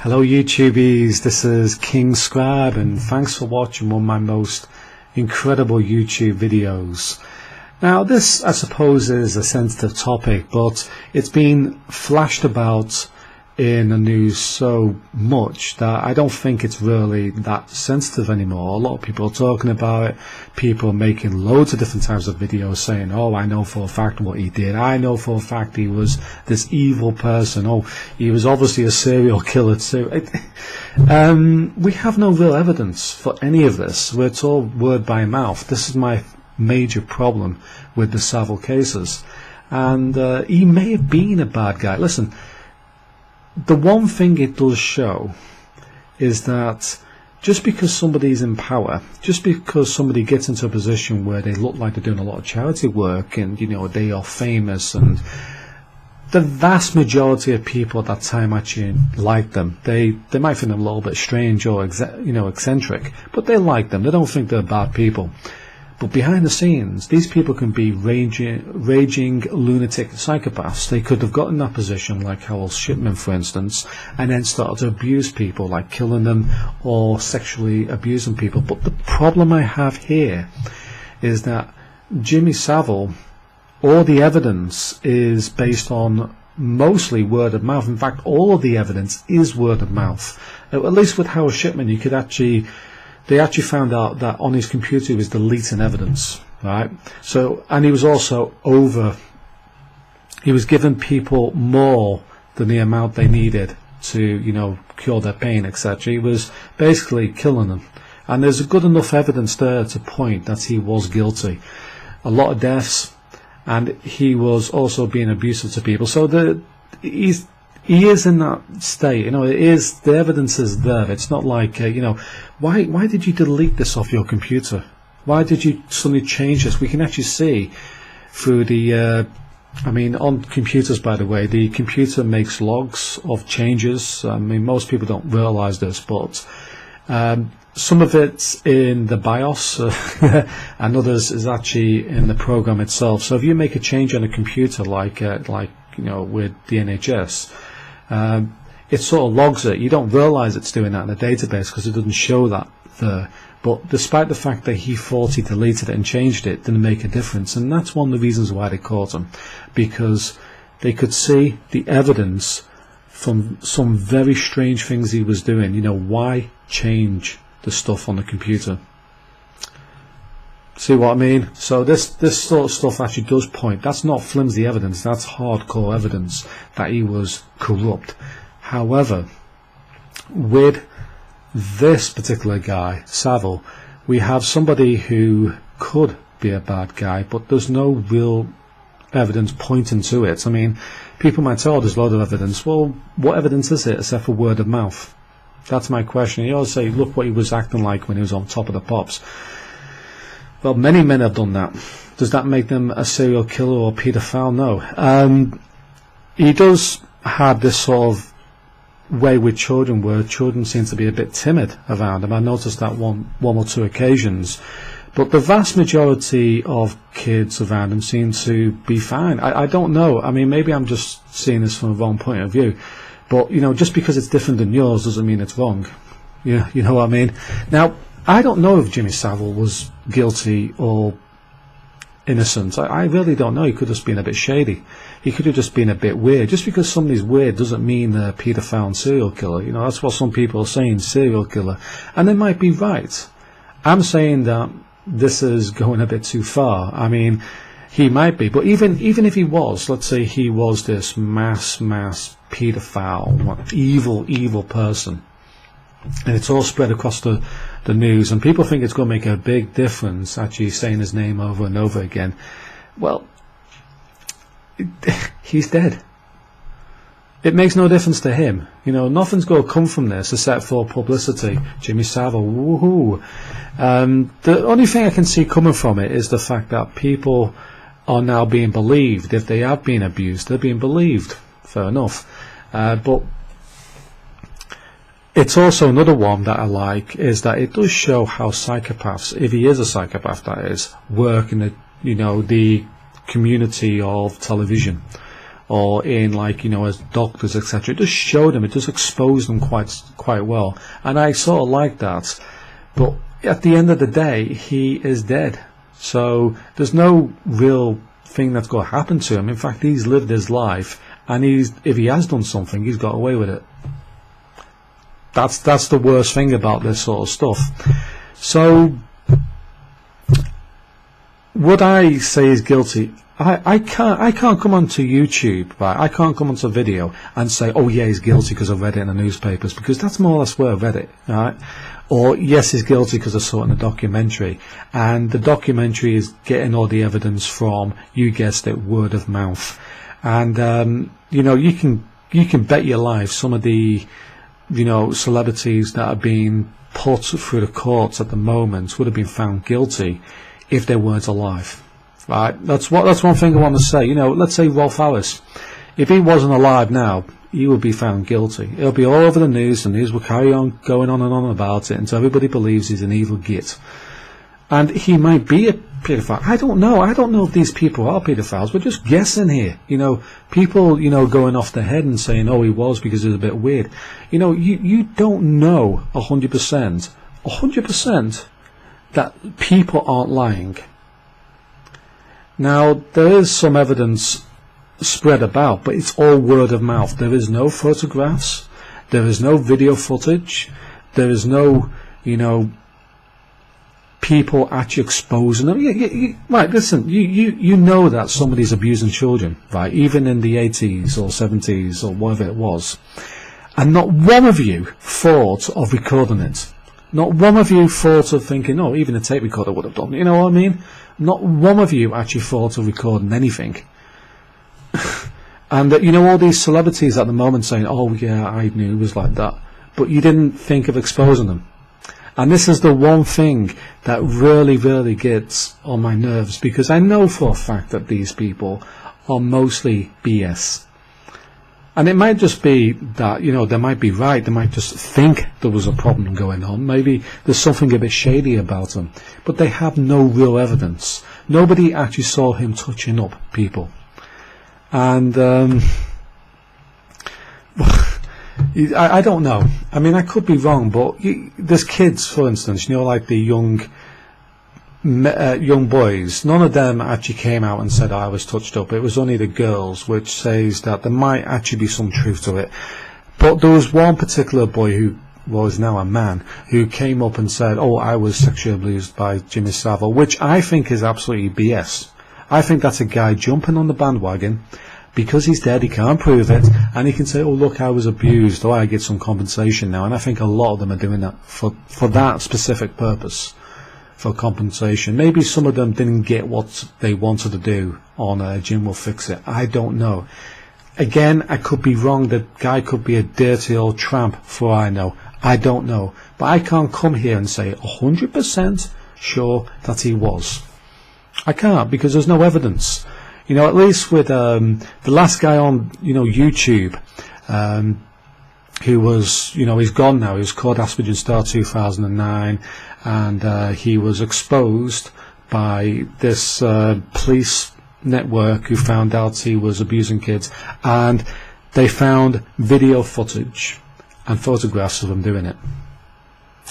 Hello YouTubies, this is King Scribe and thanks for watching one of my most incredible YouTube videos. Now this, I suppose, is a sensitive topic, but it's been flashed about in the news so much that I don't think it's really that sensitive anymore. A lot of people are talking about it, people making loads of different types of videos saying, oh, I know for a fact what he did, I know for a fact he was this evil person, oh, he was obviously a serial killer too. We have no real evidence for any of this. It's all word by mouth. This is my major problem with the Savile cases, and he may have been a bad guy. Listen, the one thing it does show is that just because somebody's in power, just because somebody gets into a position where they look like they're doing a lot of charity work and they are famous, and the vast majority of people at that time actually like them. They might find them a little bit strange or eccentric, but they like them. They don't think they're bad people. But behind the scenes, these people can be raging lunatic psychopaths. They could have gotten that position, like Harold Shipman, for instance, and then started to abuse people, like killing them or sexually abusing people. But the problem I have here is that Jimmy Savile, all the evidence is based on mostly word of mouth. In fact, all of the evidence is word of mouth. At least with Harold Shipman, they actually found out that on his computer he was deleting evidence, right? So, and he was also he was giving people more than the amount they needed to, cure their pain, etc. He was basically killing them. And there's good enough evidence there to point that he was guilty. A lot of deaths, and he was also being abusive to people. So he is in that state, the evidence is there. It's not like, why did you delete this off your computer? Why did you suddenly change this? We can actually see through the, on computers, by the way, the computer makes logs of changes. Most people don't realize this, but some of it's in the BIOS and others is actually in the program itself. So if you make a change on a computer, like with the NHS, it sort of logs it. You don't realize it's doing that in the database because it doesn't show that there. But despite the fact that he thought he deleted it and changed it, didn't make a difference. And that's one of the reasons why they caught him, because they could see the evidence from some very strange things he was doing. Why change the stuff on the computer? See what I mean? So this sort of stuff actually does point. That's not flimsy evidence, that's hardcore evidence that he was corrupt. However, with this particular guy, Savile, we have somebody who could be a bad guy, but there's no real evidence pointing to it. People might say, oh, there's a lot of evidence. Well, what evidence is it except for word of mouth? That's my question. You always say, look what he was acting like when he was on Top of the Pops. Well, many men have done that. Does that make them a serial killer or paedophile? No. He does have this sort of way with children where children seem to be a bit timid around him. I noticed that one or two occasions. But the vast majority of kids around him seem to be fine. I don't know. Maybe I'm just seeing this from a wrong point of view. But, just because it's different than yours doesn't mean it's wrong. You know what I mean? Now, I don't know if Jimmy Savile was guilty or innocent. I really don't know. He could have just been a bit shady. He could have just been a bit weird. Just because somebody's weird doesn't mean they're a paedophile and serial killer. That's what some people are saying, serial killer. And they might be right. I'm saying that this is going a bit too far. He might be. But even if he was, let's say he was this mass paedophile, evil person, and it's all spread across the news, and people think it's going to make a big difference actually saying his name over and over again. Well, he's dead. It makes no difference to him. Nothing's going to come from this except for publicity. Jimmy Savile, woohoo. The only thing I can see coming from it is the fact that people are now being believed. If they have been abused, they're being believed. Fair enough. But it's also another one that I like, is that it does show how psychopaths, if he is a psychopath that is, work in the community of television. or in, like, as doctors, etc. It does show them, it does expose them quite well, and I sort of like that. But at the end of the day, he is dead, so there's no real thing that's going to happen to him. In fact, he's lived his life, and if he has done something, he's got away with it. That's the worst thing about this sort of stuff. So would I say he's guilty? I can't come onto YouTube, right? I can't come onto a video and say, oh yeah, he's guilty because I read it in the newspapers, because that's more or less where I read it, right? Or yes, he's guilty because I saw it in a documentary, and the documentary is getting all the evidence from, you guessed it, word of mouth. And you can bet your life some of the celebrities that are being put through the courts at the moment would have been found guilty if they weren't alive. Right, that's one thing I want to say. Let's say Rolf Harris, if he wasn't alive now, he would be found guilty. It'll be all over the news. The news will carry on going on and on about it until everybody believes he's an evil git. And he might be a paedophile. I don't know. I don't know if these people are pedophiles. We're just guessing here. People, going off their head and saying, oh, he was because it's a bit weird. You don't know 100% that people aren't lying. Now, there is some evidence spread about, but it's all word of mouth. There is no photographs. There is no video footage. There is no, people actually exposing them. Right, listen, you know that somebody's abusing children, right, even in the 80s or 70s or whatever it was. And not one of you thought of recording it. Not one of you thought of thinking, oh, even a tape recorder would have done. You know what I mean? Not one of you actually thought of recording anything. And all these celebrities at the moment saying, oh yeah, I knew it was like that, but you didn't think of exposing them. And this is the one thing that really, really gets on my nerves, because I know for a fact that these people are mostly BS. And it might just be that, they might be right, they might just think there was a problem going on, maybe there's something a bit shady about them, but they have no real evidence. Nobody actually saw him touching up people. And I don't know. I mean, I could be wrong, but there's kids, for instance, like the young boys. None of them actually came out and said, I was touched up. It was only the girls, which says that there might actually be some truth to it. But there was one particular boy who was now a man who came up and said, oh, I was sexually abused by Jimmy Savile, which I think is absolutely BS. I think that's a guy jumping on the bandwagon because he's dead, he can't prove it, and he can say, oh look, I was abused, or I get some compensation now. And I think a lot of them are doing that for that specific purpose, for compensation. Maybe some of them didn't get what they wanted to do on Jim Will Fix It. I don't know. Again, I could be wrong. The guy could be a dirty old tramp, for all I know. I don't know. But I can't come here and say 100% sure that he was. I can't, because there's no evidence. At least with the last guy on, YouTube, who was, he's gone now. He was called Asperger's Star 2009, and he was exposed by this police network who found out he was abusing kids, and they found video footage and photographs of him doing it.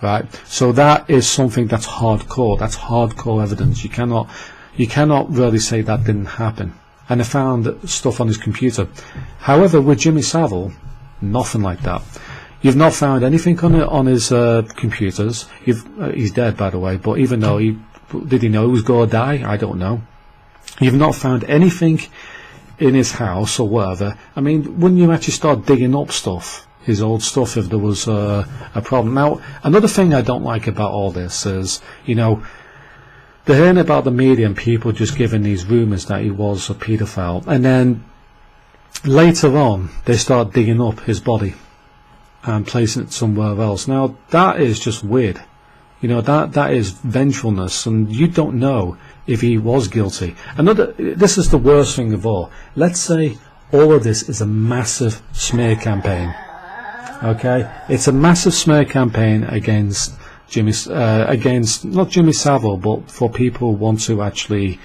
Right, so that is something that's hardcore. That's hardcore evidence. You cannot really say that didn't happen. And they found stuff on his computer. However, with Jimmy Savile, nothing like that. You've not found anything on his computers. He's dead, by the way. But even though did he know he was going to die? I don't know. You've not found anything in his house or whatever. I mean, wouldn't you actually start digging up stuff, his old stuff, if there was a problem? Now, another thing I don't like about all this is, they're hearing about the media and people just giving these rumours that he was a paedophile, and then later on they start digging up his body and placing it somewhere else. Now that is just weird. That is vengefulness, and you don't know if he was guilty. This is the worst thing of all. Let's say all of this is a massive smear campaign. Okay, it's a massive smear campaign against against not Jimmy Savile, but for people who want to actually,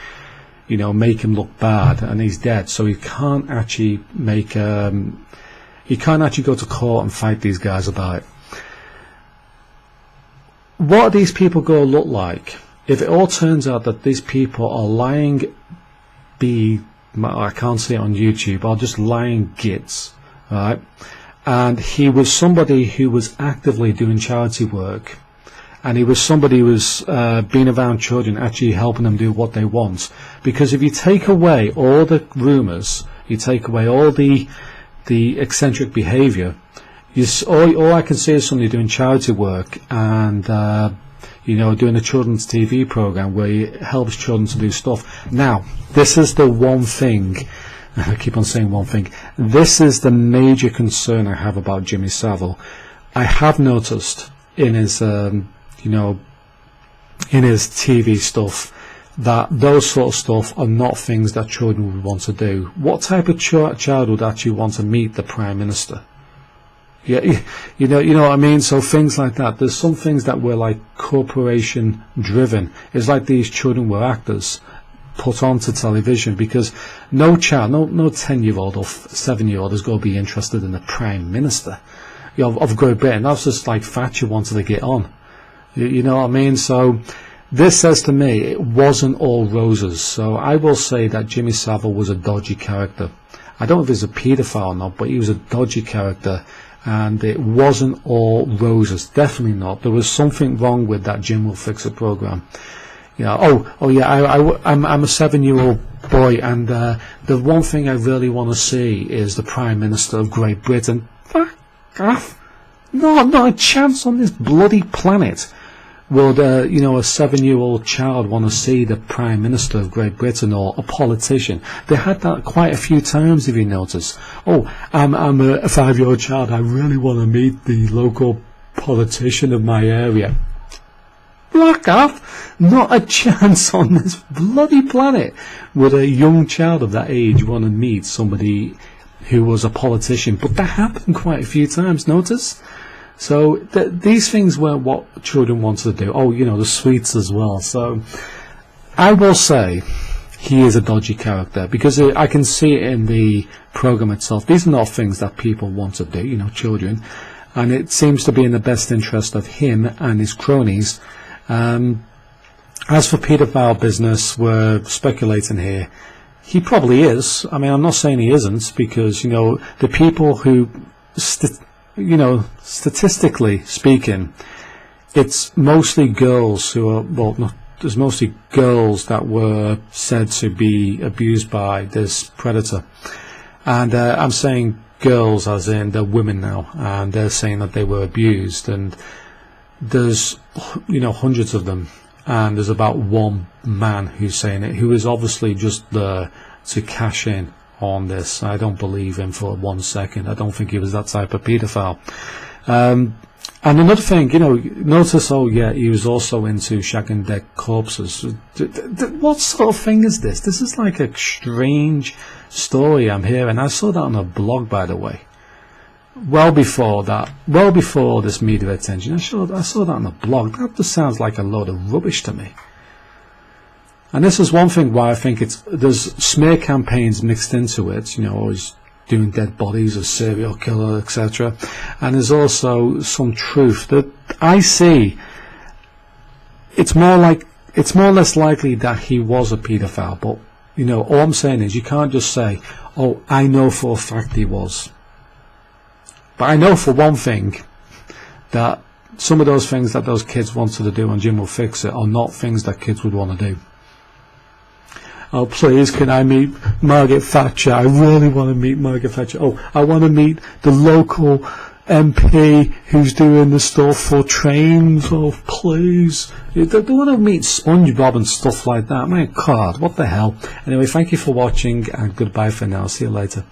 you know, make him look bad, and he's dead, so he can't actually make he can't actually go to court and fight these guys about it. What are these people going to look like if it all turns out that these people are lying I can't say it on YouTube, are just lying gits, right? And he was somebody who was actively doing charity work, and he was somebody who was being around children, actually helping them do what they want. Because if you take away all the rumours, you take away all the eccentric behaviour, all I can see is somebody doing charity work and you know, doing a children's TV program where he helps children to do stuff. Now, this is the one thing, I keep on saying one thing, this is the major concern I have about Jimmy Savile. I have noticed in his, you know, in his TV stuff, that those sort of stuff are not things that children would want to do. What type of child would actually want to meet the Prime Minister? Yeah, you know what I mean. So things like that. There's some things that were like corporation driven. It's like these children were actors put onto television, because no child, no 10-year-old or 7-year-old is going to be interested in the Prime Minister, you know, of Great Britain. That's just like Thatcher wanted to get on. You know what I mean? So this says to me it wasn't all roses. So I will say that Jimmy Savile was a dodgy character. I don't know if he's a paedophile or not, but he was a dodgy character. And it wasn't all roses, definitely not. There was something wrong with that Jim Will Fix It program. You know, oh yeah, I'm a 7-year-old boy, and the one thing I really want to see is the Prime Minister of Great Britain. Fuck off! No, not a chance on this bloody planet would you know, a 7-year-old child want to see the Prime Minister of Great Britain or a politician. They had that quite a few times, if you notice. Oh, I'm a 5-year-old child, I really want to meet the local politician of my area. Black off! Not a chance on this bloody planet would a young child of that age want to meet somebody who was a politician. But that happened quite a few times, notice? So these things weren't what children wanted to do. Oh, you know, the sweets as well. So I will say he is a dodgy character, because I can see it in the program itself. These are not things that people want to do, you know, children. And it seems to be in the best interest of him and his cronies. As for paedophile business, we're speculating here. He probably is. I mean, I'm not saying he isn't, because, you know, the people who... you know, statistically speaking, it's mostly girls who are, well, not, there's mostly girls that were said to be abused by this predator. And I'm saying girls as in they're women now, and they're saying that they were abused, and there's, you know, hundreds of them, and there's about one man who's saying it, who is obviously just there to cash in on this. I don't believe him for 1 second. I don't think he was that type of paedophile. And another thing, you know, notice, oh yeah, he was also into shagging dead corpses. What sort of thing is this? This is like a strange story I'm hearing. I saw that on a blog, by the way. Well before that, well before this media attention, I saw that on a blog. That just sounds like a load of rubbish to me. And this is one thing why I think there's smear campaigns mixed into it, you know, always doing dead bodies, a serial killer, etc. And there's also some truth that I see. It's more or less likely that he was a paedophile, but, you know, all I'm saying is you can't just say, oh, I know for a fact he was. But I know for one thing that some of those things that those kids wanted to do on Jim Will Fix It are not things that kids would want to do. Oh, please, can I meet Margaret Thatcher? I really want to meet Margaret Thatcher. Oh, I want to meet the local MP who's doing the stuff for trains. Oh, please. They want to meet SpongeBob and stuff like that. My God, what the hell. Anyway, thank you for watching, and goodbye for now. See you later.